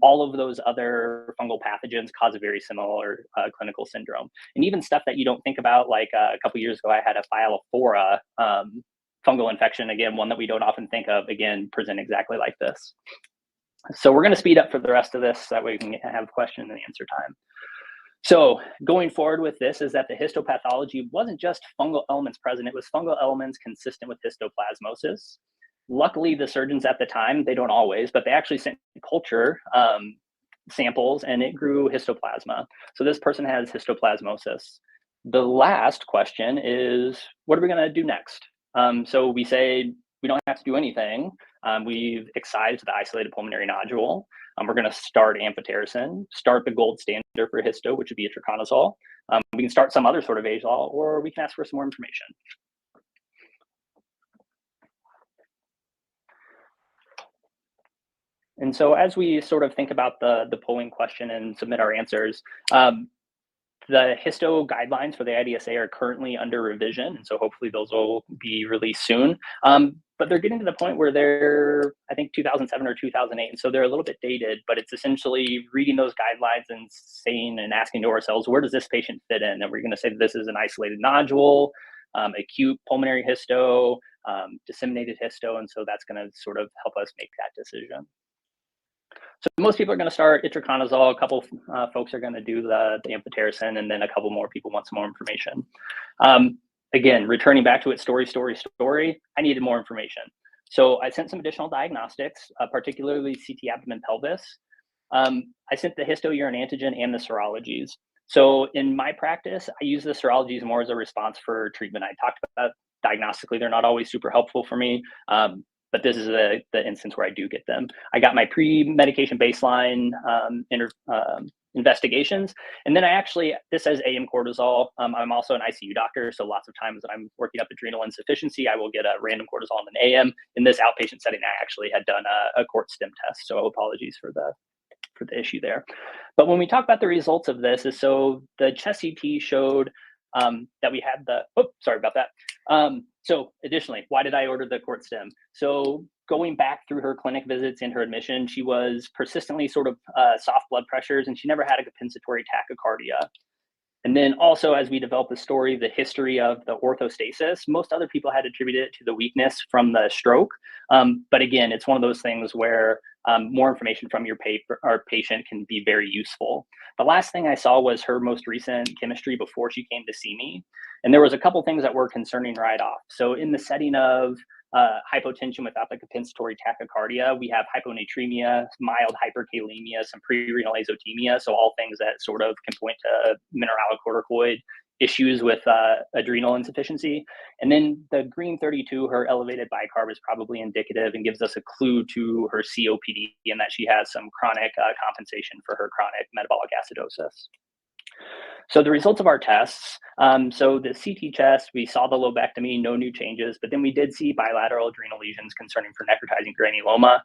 all of those other fungal pathogens cause a very similar clinical syndrome. And even stuff that you don't think about, like a couple years ago, I had a Phyllophora fungal infection, again, one that we don't often think of, again, present exactly like this. So we're going to speed up for the rest of this so that way we can have question and answer time. So going forward with this is that the histopathology wasn't just fungal elements present, it was fungal elements consistent with histoplasmosis. Luckily, the surgeons at the time, they don't always, but they actually sent culture samples and it grew histoplasma. So this person has histoplasmosis. The last question is, what are we going to do next? So we say we don't have to do anything. We've excised the isolated pulmonary nodule. We're going to start amphotericin, start the gold standard for histo, which would be itraconazole. We can start some other sort of azole, or we can ask for some more information. And so as we sort of think about the polling question and submit our answers, the histo guidelines for the IDSA are currently under revision, and so hopefully those will be released soon. But they're getting to the point where they're, I think, 2007 or 2008, and so they're a little bit dated, but it's essentially reading those guidelines and saying and asking to ourselves, where does this patient fit in? And we're going to say that this is an isolated nodule, acute pulmonary histo, disseminated histo, and so that's going to sort of help us make that decision. So most people are going to start itraconazole. A couple folks are going to do the amphotericin, and then a couple more people want some more information. Again, returning back to it, story. I needed more information. So I sent some additional diagnostics, particularly CT abdomen pelvis. I sent the histo-urine antigen and the serologies. So in my practice, I use the serologies more as a response for treatment. I talked about diagnostically, they're not always super helpful for me. But this is the instance where I do get them. I got my pre-medication baseline investigations. And then this says AM cortisol. I'm also an ICU doctor. So lots of times when I'm working up adrenal insufficiency, I will get a random cortisol in an AM. In this outpatient setting, I actually had done a court stim test. So apologies for the issue there. But when we talk about the results of this, so the chest CT showed that we had sorry about that. So additionally, why did I order the court stim? So going back through her clinic visits and her admission, she was persistently sort of soft blood pressures, and she never had a compensatory tachycardia. And then also, as we developed the story, the history of the orthostasis, most other people had attributed it to the weakness from the stroke. But again, it's one of those things where more information from your patient can be very useful. The last thing I saw was her most recent chemistry before she came to see me. And there was a couple things that were concerning right off. So in the setting of hypotension without the compensatory tachycardia, we have hyponatremia, mild hyperkalemia, some pre-renal azotemia. So all things that sort of can point to mineralocorticoid issues with adrenal insufficiency. And then the green 32, her elevated bicarb, is probably indicative and gives us a clue to her COPD and that she has some chronic compensation for her chronic metabolic acidosis. So the results of our tests, so the CT chest, we saw the lobectomy, no new changes, but then we did see bilateral adrenal lesions concerning for necrotizing granuloma.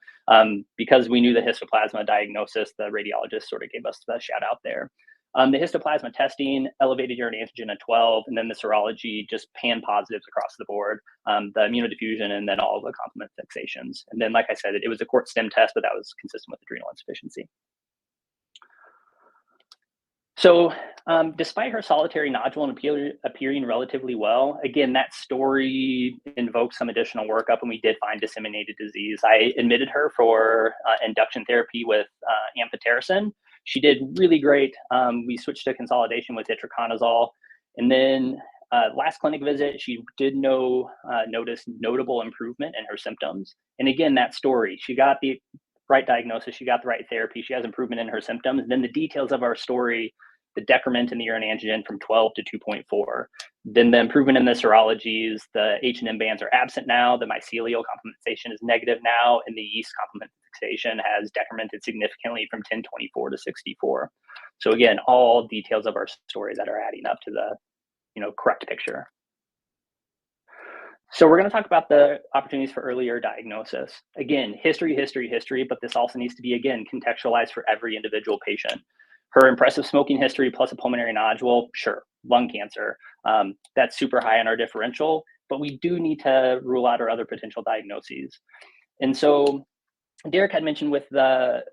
Because we knew the histoplasma diagnosis, the radiologist sort of gave us the shout out there. The histoplasma testing, elevated urine antigen at 12, and then the serology, just pan positives across the board, the immunodiffusion, and then all of the complement fixations. And then, like I said, it was a quart stem test, but that was consistent with adrenal insufficiency. So, despite her solitary nodule and appearing relatively well, again, that story invoked some additional workup, and we did find disseminated disease. I admitted her for induction therapy with amphotericin. She did really great. We switched to consolidation with itraconazole, and then last clinic visit, she did notice notable improvement in her symptoms. And again, that story, she got the right diagnosis, she got the right therapy, she has improvement in her symptoms. And then the details of our story, the decrement in the urine antigen from 12 to 2.4. Then the improvement in the serologies, the H&M bands are absent now, the mycelial complementation is negative now, and the yeast complement fixation has decremented significantly from 1024 to 64. So again, all details of our story that are adding up to the correct picture. So we're going to talk about the opportunities for earlier diagnosis. Again, history, but this also needs to be, again, contextualized for every individual patient. Her impressive smoking history plus a pulmonary nodule, sure, lung cancer. That's super high on our differential, but we do need to rule out our other potential diagnoses. And so Derek had mentioned with the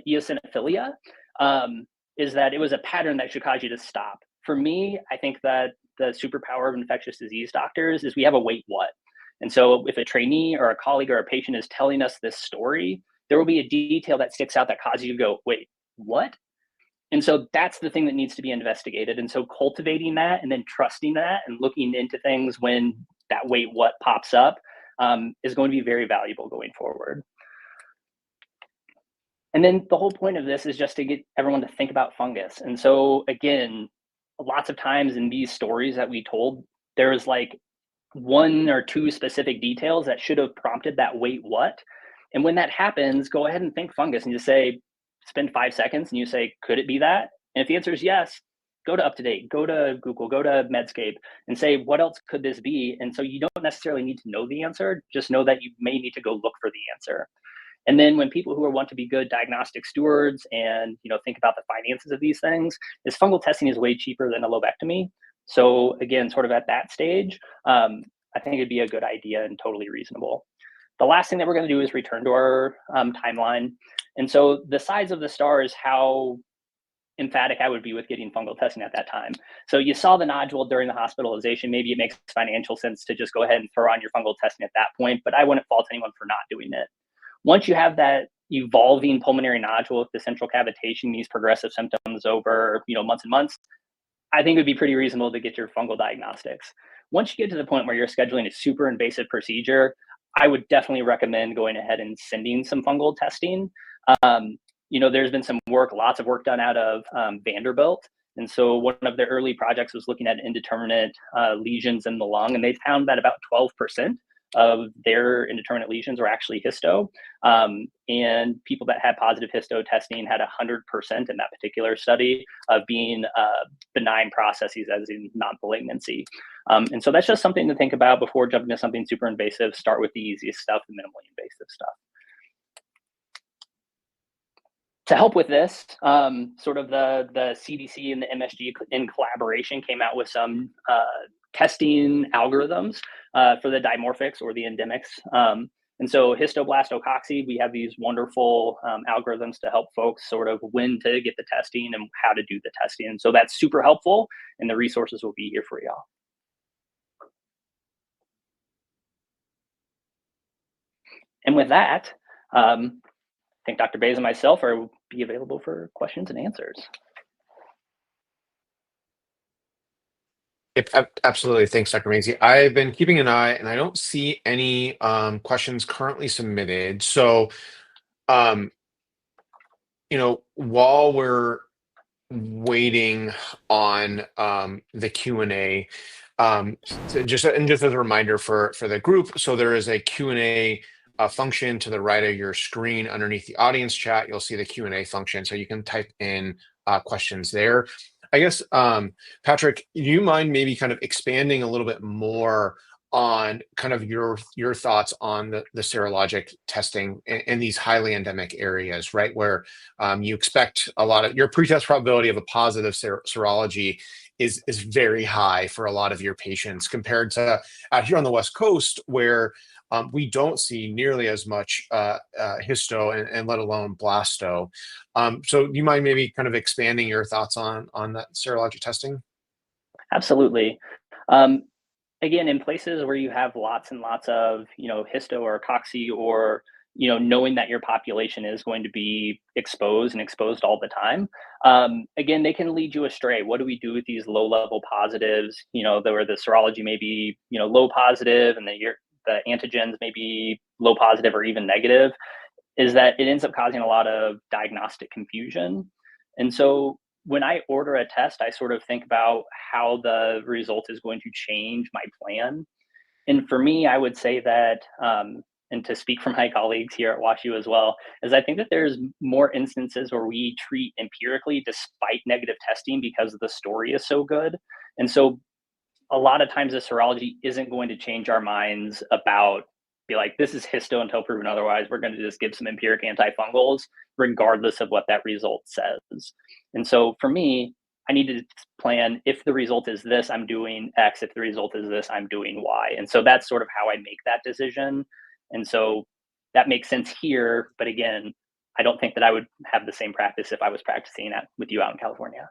eosinophilia, is that it was a pattern that should cause you to stop. For me, I think that the superpower of infectious disease doctors is we have a wait what. And so if a trainee or a colleague or a patient is telling us this story, there will be a detail that sticks out that causes you to go, wait, what? And so that's the thing that needs to be investigated. And so cultivating that and then trusting that and looking into things when that wait what pops up is going to be very valuable going forward. And then the whole point of this is just to get everyone to think about fungus. And so again, lots of times in these stories that we told, there's like one or two specific details that should have prompted that wait what. And when that happens, go ahead and think fungus and just say, spend 5 seconds and you say, could it be that? And if the answer is yes, go to UpToDate, go to Google, go to Medscape and say, what else could this be? And so you don't necessarily need to know the answer, just know that you may need to go look for the answer. And then when people who want to be good diagnostic stewards and think about the finances of these things, is fungal testing is way cheaper than a lobectomy. So again, sort of at that stage, I think it'd be a good idea and totally reasonable. The last thing that we're going to do is return to our timeline. And so the size of the star is how emphatic I would be with getting fungal testing at that time. So you saw the nodule during the hospitalization. Maybe it makes financial sense to just go ahead and throw on your fungal testing at that point, but I wouldn't fault anyone for not doing it. Once you have that evolving pulmonary nodule with the central cavitation, these progressive symptoms over months and months, I think it would be pretty reasonable to get your fungal diagnostics. Once you get to the point where you're scheduling a super invasive procedure, I would definitely recommend going ahead and sending some fungal testing. There's been some work, lots of work done out of Vanderbilt. And so one of their early projects was looking at indeterminate lesions in the lung, and they found that about 12% of their indeterminate lesions were actually histo. And people that had positive histo testing had 100% in that particular study of being benign processes as in non-malignancy. And so that's just something to think about before jumping to something super invasive. Start with the easiest stuff, the minimally invasive stuff. To help with this, sort of the CDC and the MSG in collaboration came out with some testing algorithms for the dimorphics or the endemics. And so histoblastococcus, we have these wonderful algorithms to help folks sort of when to get the testing and how to do the testing. And so that's super helpful, and the resources will be here for y'all. And with that, I think Dr. Bays and myself will be available for questions and answers. Absolutely. Thanks, Dr. Mazi. I've been keeping an eye and I don't see any questions currently submitted. So, while we're waiting on the Q&A, just as a reminder for the group, so there is a Q&A function to the right of your screen underneath the audience chat. You'll see the Q&A function, so you can type in questions there. I guess, Patrick, do you mind maybe kind of expanding a little bit more on kind of your thoughts on the serologic testing in these highly endemic areas, right? Where you expect a lot of your pretest probability of a positive serology is very high for a lot of your patients compared to out here on the West Coast where we don't see nearly as much histo and let alone blasto. So do you mind maybe kind of expanding your thoughts on that serologic testing? Absolutely. Um, Again, in places where you have lots and lots of, histo or coxy or, knowing that your population is going to be exposed and exposed all the time, again, they can lead you astray. What do we do with these low level positives, where the serology may be, low positive and the antigens may be low positive or even negative, is that it ends up causing a lot of diagnostic confusion. And so when I order a test, I sort of think about how the result is going to change my plan. And for me, I would say that, and to speak for my colleagues here at WashU as well, is I think that there's more instances where we treat empirically despite negative testing because the story is so good. And so a lot of times the serology isn't going to change our minds about be like, this is histo until proven otherwise. We're going to just give some empiric antifungals, regardless of what that result says. And so for me, I need to plan if the result is this, I'm doing X. If the result is this, I'm doing Y. And so that's sort of how I make that decision. And so that makes sense here. But again, I don't think that I would have the same practice if I was practicing that with you out in California.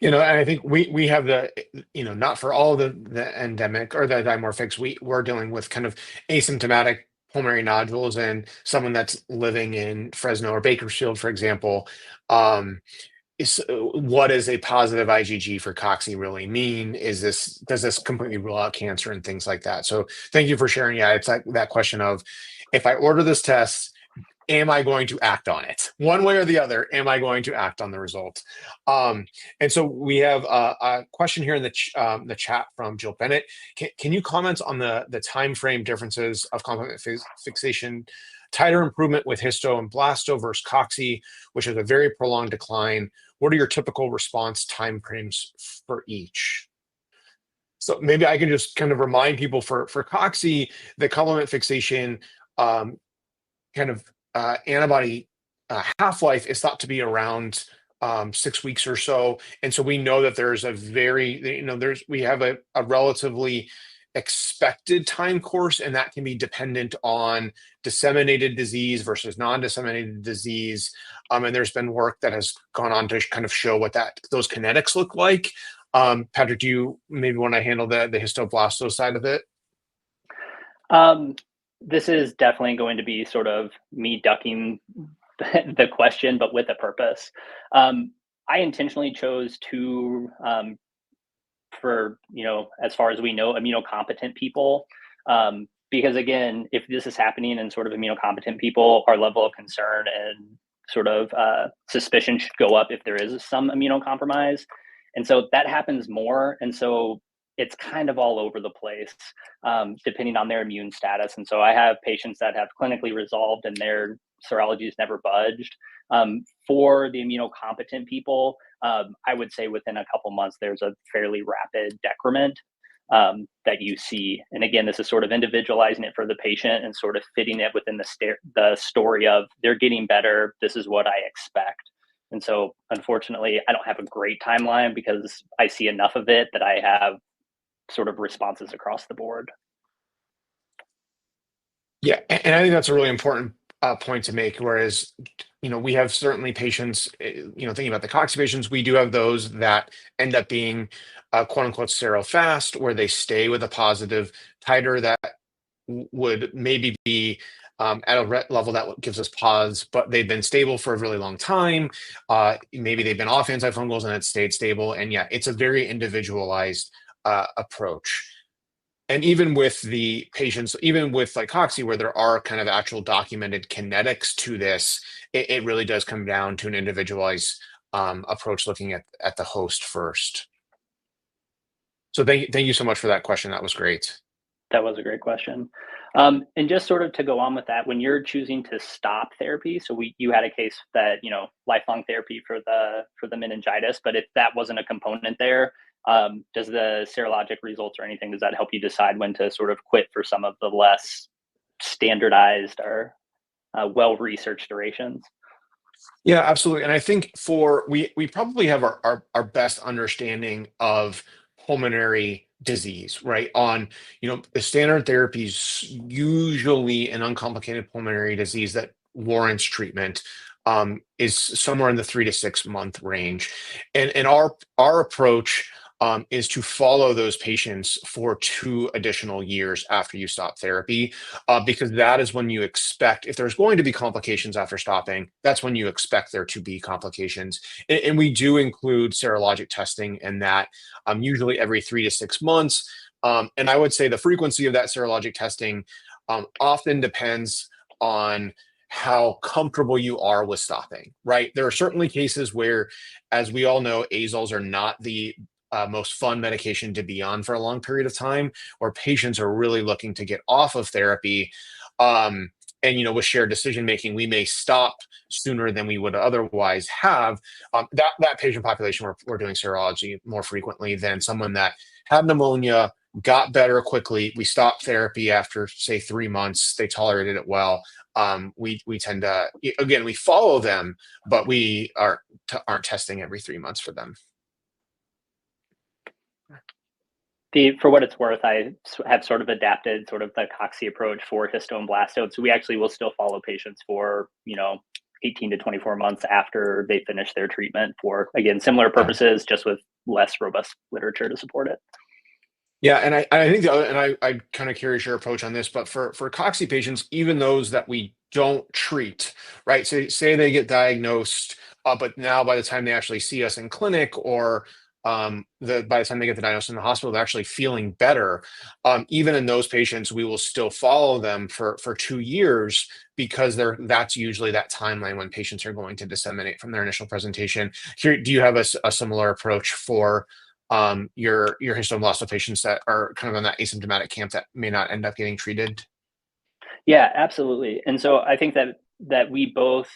And I think we have not for all the endemic or the dimorphics, we're dealing with kind of asymptomatic pulmonary nodules and someone that's living in Fresno or Bakersfield, for example. What does a positive IgG for Coxie really mean? Does this completely rule out cancer and things like that? So thank you for sharing. Yeah, it's like that question of if I order this test, am I going to act on it? One way or the other, am I going to act on the result? And so we have a question here in the chat from Jill Bennett. Can you comment on the time frame differences of complement fixation, titer improvement with histo and blasto versus coxy, which is a very prolonged decline? What are your typical response time frames for each? So maybe I can just kind of remind people for coxy, the complement fixation um, kind of antibody half-life is thought to be around 6 weeks or so. And so we know that there's a we have a relatively expected time course, and that can be dependent on disseminated disease versus non-disseminated disease. And there's been work that has gone on to kind of show what those kinetics look like. Patrick, do you maybe want to handle the histoblasto side of it? Um, this is definitely going to be sort of me ducking the question, but with a purpose. I intentionally chose to, for as far as we know, immunocompetent people, because again, if this is happening in sort of immunocompetent people, our level of concern and sort of suspicion should go up if there is some immunocompromise, and so that happens more, and so it's kind of all over the place, depending on their immune status. And so I have patients that have clinically resolved and their serologies never budged. For the immunocompetent people, I would say within a couple months, there's a fairly rapid decrement that you see. And again, this is sort of individualizing it for the patient and sort of fitting it within the story of they're getting better. This is what I expect. And so, unfortunately, I don't have a great timeline because I see enough of it that I have sort of responses across the board. Yeah, and I think that's a really important point to make. Whereas, we have certainly patients, thinking about the Coxie patients, we do have those that end up being quote unquote fast, where they stay with a positive titer that would maybe be at a level that gives us pause, but they've been stable for a really long time. Maybe they've been off antifungals and it's stayed stable. And yeah, it's a very individualized approach. And even with the patients, even with like Coxie, where there are kind of actual documented kinetics to this, it really does come down to an individualized approach looking at the host first. So thank you so much for that question. That was great. That was a great question. And just sort of to go on with that, when you're choosing to stop therapy, so you had a case that lifelong therapy for the meningitis, but if that wasn't a component there, Does the serologic results or anything, does that help you decide when to sort of quit for some of the less standardized or well-researched durations? Yeah, absolutely. And I think we probably have our best understanding of pulmonary disease, right? On, the standard therapies, usually an uncomplicated pulmonary disease that warrants treatment, is somewhere in the 3 to 6 month range. And our approach is to follow those patients for 2 additional years after you stop therapy, because that is when you expect, if there's going to be complications after stopping, that's when you expect there to be complications. And we do include serologic testing in that, usually every 3 to 6 months. And I would say the frequency of that serologic testing often depends on how comfortable you are with stopping, right? There are certainly cases where, as we all know, azoles are not the most fun medication to be on for a long period of time, or patients are really looking to get off of therapy. Um, and with shared decision making, we may stop sooner than we would otherwise have. That patient population, we're doing serology more frequently than someone that had pneumonia, got better quickly. We stopped therapy after, say, 3 months. They tolerated it well. We tend to, again, we follow them, but we aren't testing every 3 months for them. For what it's worth, have sort of adapted sort of the Coxie approach for histone blastodes. So we actually will still follow patients for, 18 to 24 months after they finish their treatment for, again, similar purposes, just with less robust literature to support it. Yeah, and I think the other, and I kind of curious your approach on this, but for Coxie patients, even those that we don't treat, right? So say they get diagnosed, but now by the time they actually see us in clinic, or by the time they get the diagnosis in the hospital, they're actually feeling better. Even in those patients, we will still follow them for 2 years, because that's usually that timeline when patients are going to disseminate from their initial presentation. Here, do you have a similar approach for your histoblasto patients that are kind of on that asymptomatic camp that may not end up getting treated? Yeah, absolutely. And so I think that we both,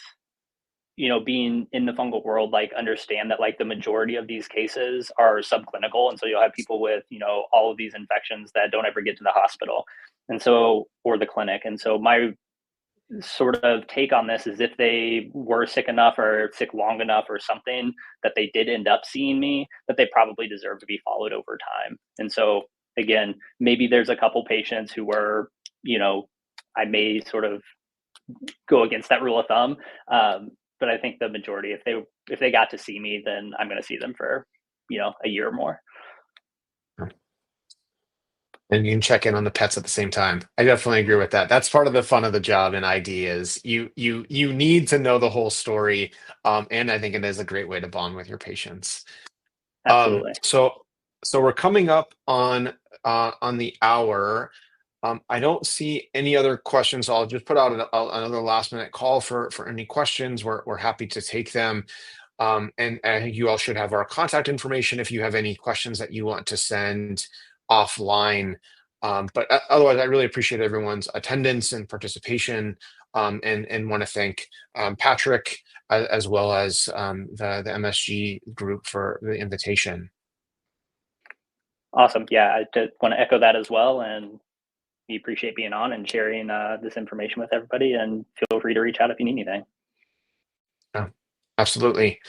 being in the fungal world, like understand that like the majority of these cases are subclinical. And so you'll have people with, all of these infections that don't ever get to the hospital. And so, or the clinic. And so my sort of take on this is, if they were sick enough or sick long enough or something that they did end up seeing me, that they probably deserve to be followed over time. And so again, maybe there's a couple patients who were, I may sort of go against that rule of thumb. But I think the majority, if they got to see me, then I'm going to see them for, a year or more. And you can check in on the pets at the same time. I definitely agree with that. That's part of the fun of the job in ID, is you need to know the whole story. And I think it is a great way to bond with your patients. Um, Absolutely. so so we're coming up on the hour. I don't see any other questions. So I'll just put out another last minute call for any questions. We're happy to take them. And I think you all should have our contact information if you have any questions that you want to send offline. But otherwise, I really appreciate everyone's attendance and participation, and want to thank Patrick, as well as the MSG group, for the invitation. Awesome. Yeah, I just want to echo that as well. And we appreciate being on and sharing this information with everybody. And feel free to reach out if you need anything. Yeah, absolutely.